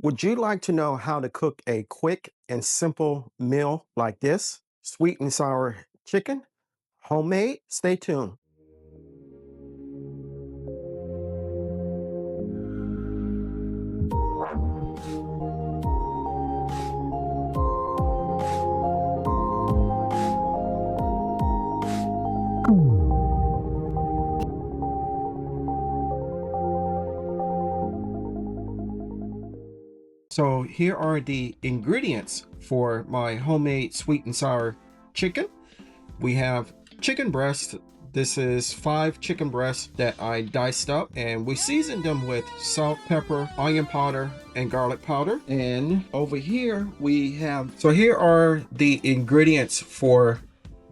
Would you like to know how to cook a quick and simple meal like this? Sweet and sour chicken, homemade? Stay tuned. So here are the ingredients for my homemade sweet and sour chicken. We have chicken breast. This is 5 chicken breasts that I diced up, and we seasoned them with salt, pepper, onion powder, and garlic powder. And over here we have, so here are the ingredients for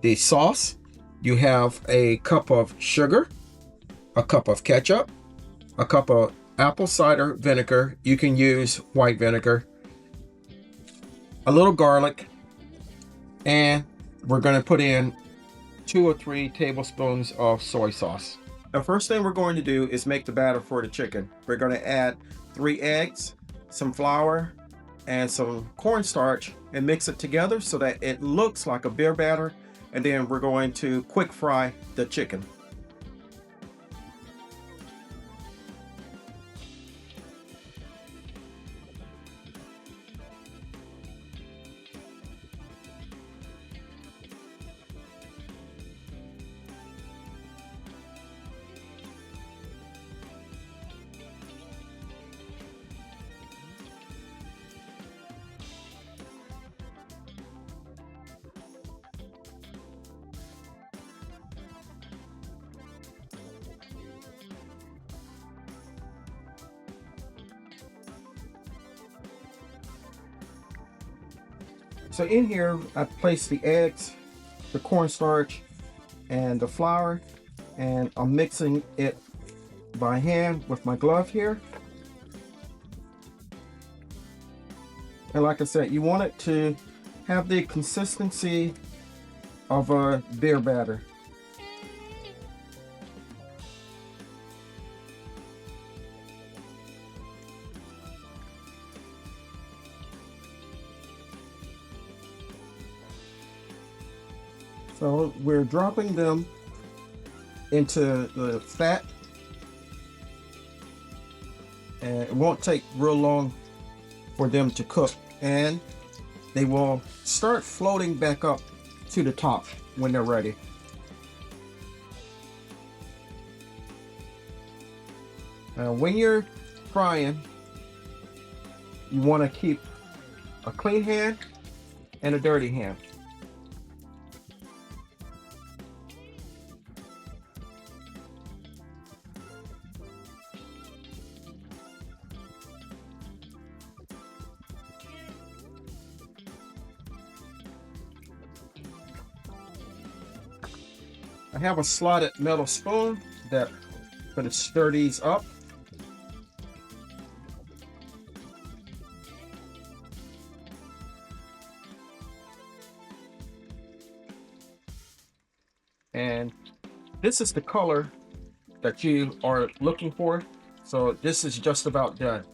the sauce. You have a cup of sugar, a cup of ketchup, a cup of apple cider vinegar. You can use white vinegar, a little garlic, and we're going to put in 2 or 3 tablespoons of soy sauce. The first thing we're going to do is make the batter for the chicken. We're going to add 3 eggs, some flour, and some cornstarch and mix it together so that it looks like a beer batter. And then we're going to quick fry the chicken. So in here, I placed the eggs, the cornstarch, and the flour, and I'm mixing it by hand with my glove here. And like I said, you want it to have the consistency of a beer batter. So we're dropping them into the fat, and it won't take real long for them to cook, and they will start floating back up to the top when they're ready. Now when you're frying, you want to keep a clean hand and a dirty hand. I have a slotted metal spoon that I'm going to stir these up. And this is the color that you are looking for. So this is just about done.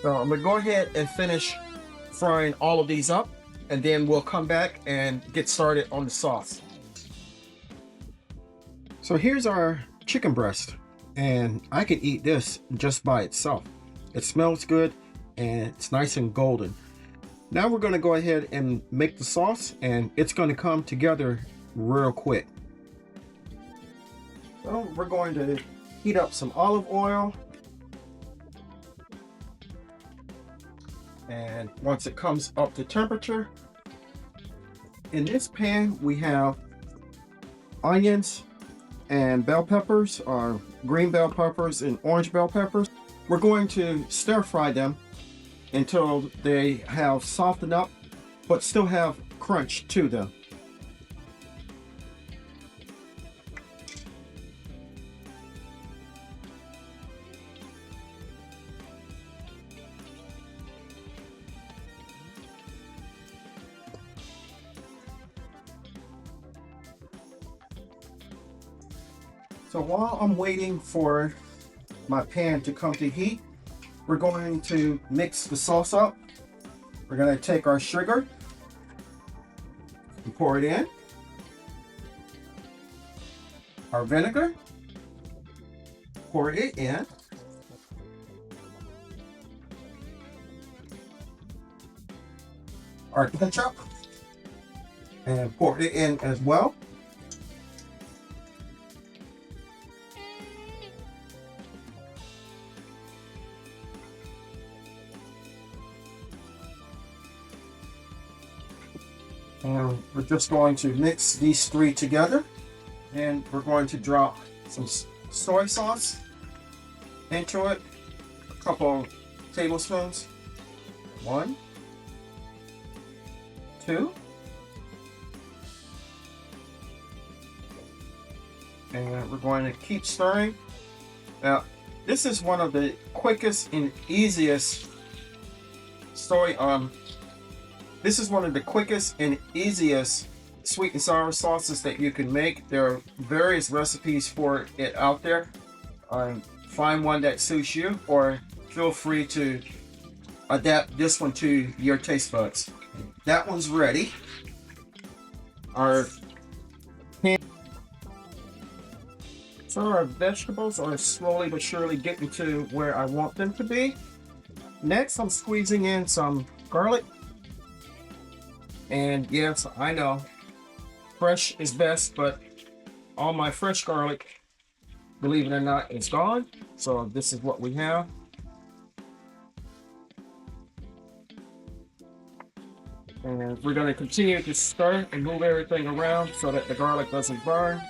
So I'm going to go ahead and finish frying all of these up, and then we'll come back and get started on the sauce. So here's our chicken breast, and I can eat this just by itself. It smells good and it's nice and golden. Now we're going to go ahead and make the sauce, and it's going to come together real quick. So we're going to heat up some olive oil. And once it comes up to temperature, in this pan we have onions and bell peppers, or green bell peppers and orange bell peppers. We're going to stir fry them until they have softened up but still have crunch to them. So while I'm waiting for my pan to come to heat, we're going to mix the sauce up. We're going to take our sugar and pour it in. Our vinegar, pour it in. Our ketchup, and pour it in as well. And we're just going to mix these three together. And we're going to drop some soy sauce into it. A couple tablespoons. 1, 2. And we're going to keep stirring. Now, this is one of the quickest and easiest this is one of the quickest and easiest sweet and sour sauces that you can make. There are various recipes for it out there. Find one that suits you, or feel free to adapt this one to your taste buds. That one's ready. So our vegetables are slowly but surely getting to where I want them to be. Next, I'm squeezing in some garlic. And yes, I know, fresh is best, but all my fresh garlic, believe it or not, is gone. So this is what we have. And we're going to continue to stir and move everything around so that the garlic doesn't burn.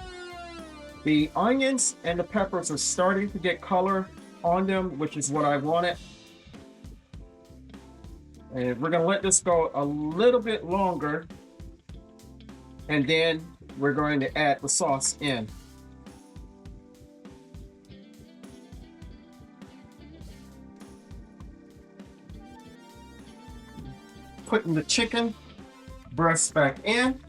The onions and the peppers are starting to get color on them, which is what I wanted. And we're going to let this go a little bit longer. And then we're going to add the sauce in. Putting the chicken breast back in.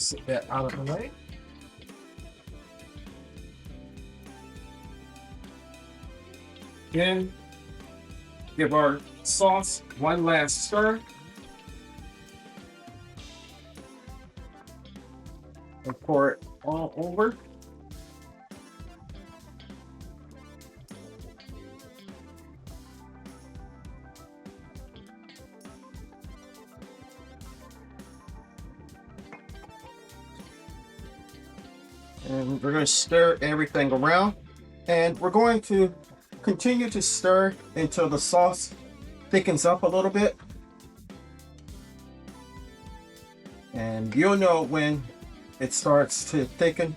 Sit that out of the way. Then give our sauce one last stir. And pour it all over. And we're going to stir everything around. And we're going to continue to stir until the sauce thickens up a little bit. And you'll know when it starts to thicken.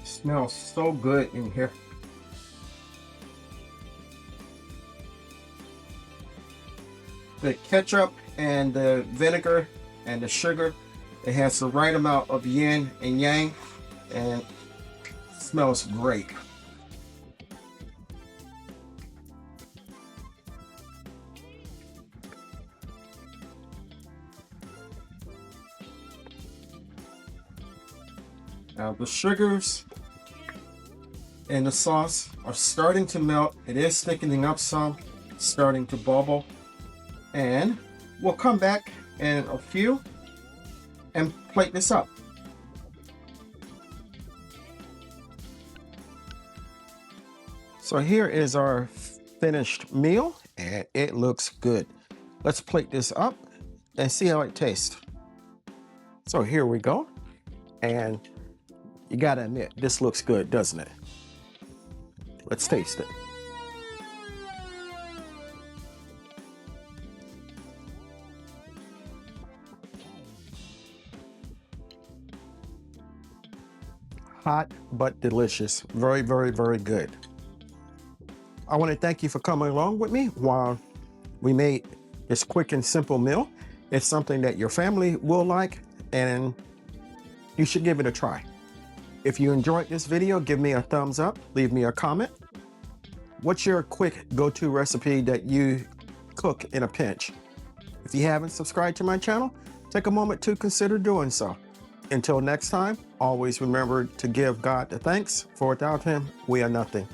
Smells so good in here. The ketchup and the vinegar and the sugar, it has the right amount of yin and yang, and it smells great. Now the sugars and the sauce are starting to melt. It is thickening up some, starting to bubble. And we'll come back in a few and plate this up. So here is our finished meal, and it looks good. Let's plate this up and see how it tastes. So here we go. And You gotta admit, this looks good, doesn't it? Let's taste it. Hot but delicious. Very, very, very good. I want to thank you for coming along with me while we made this quick and simple meal. It's something that your family will like, and you should give it a try. If you enjoyed this video, give me a thumbs up, leave me a comment. What's your quick go-to recipe that you cook in a pinch? If you haven't subscribed to my channel, take a moment to consider doing so. Until next time, always remember to give God the thanks, for without him, we are nothing.